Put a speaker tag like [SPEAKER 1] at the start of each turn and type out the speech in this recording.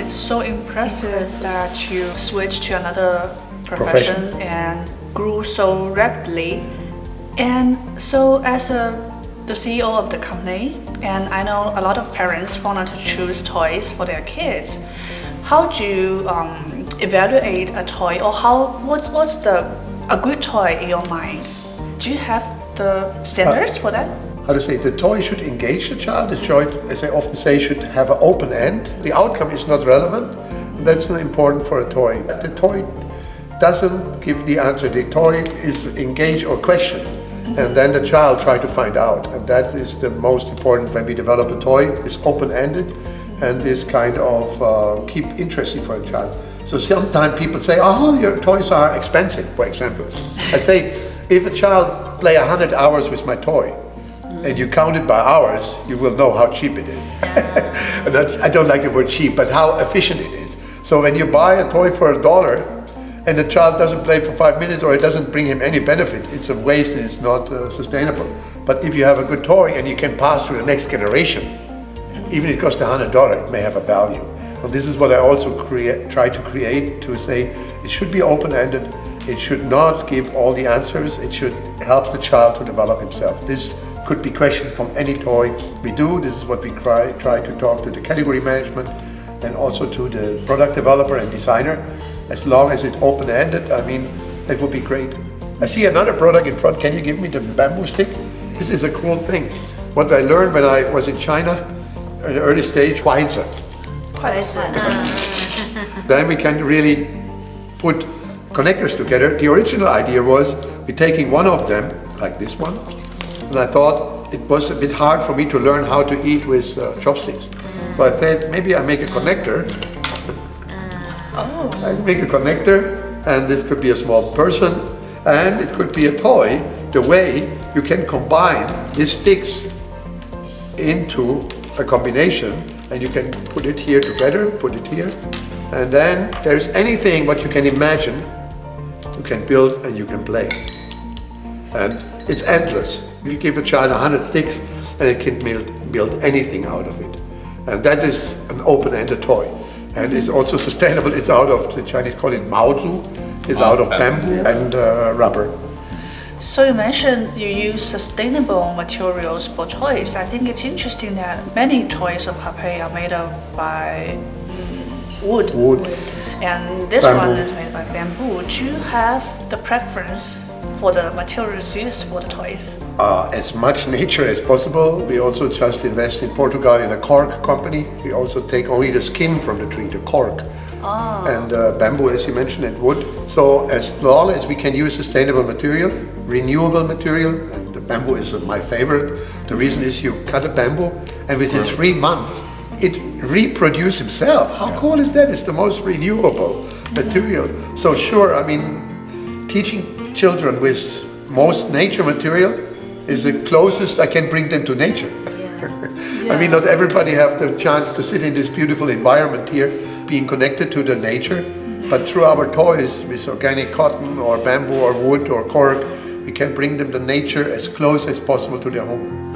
[SPEAKER 1] it's so impressive that you switched to another profession and grew so rapidly. And so as the CEO of the company, and I know a lot of parents wanted to choose toys for their kids, how do you evaluate a toy, or what's a good toy in your mind? Do you have the standards for that?
[SPEAKER 2] How to say, the toy should engage the child. The toy, as I often say, should have an open end. The outcome is not relevant. And that's important for a toy. The toy doesn't give the answer. The toy is engage or question. And then the child try to find out. And that is the most important when we develop a toy. It's open-ended and is kind of keep interesting for a child. So sometimes people say, oh, your toys are expensive, for example. I say, if a child play 100 hours with my toy, and you count it by hours, you will know how cheap it is. And I don't like the word cheap, but how efficient it is. So when you buy a toy for $1 and the child doesn't play for 5 minutes or it doesn't bring him any benefit, it's a waste and it's not sustainable. But if you have a good toy and you can pass to the next generation, even if it costs $100, it may have a value. And this is what I also try to create, to say it should be open-ended. It should not give all the answers. It should help the child to develop himself. This could be questioned from any toy we do. This is what we try to talk to the category management and also to the product developer and designer. As long as it's open-ended, I mean, that would be great. I see another product in front. Can you give me the bamboo stick? This is a cool thing. What I learned when I was in China, in the early stage, Quaizer. Then we can really put connectors together. The original idea was we're taking one of them, like this one, and I thought it was a bit hard for me to learn how to eat with chopsticks. So I thought maybe I make a connector. I make a connector, and this could be a small person, and it could be a toy. The way you can combine these sticks into a combination, and you can put it here together, put it here, and then there's anything what you can imagine, you can build and you can play. And it's endless. If you give a child 100 sticks, and it can build anything out of it. And that is an open-ended toy. And it's also sustainable. It's out of, the Chinese call it maozu. It's out of bamboo and rubber.
[SPEAKER 1] So you mentioned you use sustainable materials for toys. I think it's interesting that many toys of Hape are made of by wood. And this one is made by bamboo. Do you have the preference for the materials used for the toys?
[SPEAKER 2] As much nature as possible. We also just invest in Portugal in a cork company. We also take only the skin from the tree, the cork. And bamboo, as you mentioned, and wood. So as long as we can use sustainable material, renewable material, and the bamboo is my favorite. The reason is you cut a bamboo and within 3 months it reproduces himself. How cool is that? It's the most renewable material. So sure, I mean, teaching children with most nature material is the closest I can bring them to nature. I mean, not everybody have the chance to sit in this beautiful environment here, being connected to the nature, but through our toys with organic cotton or bamboo or wood or cork, we can bring them the nature as close as possible to their home.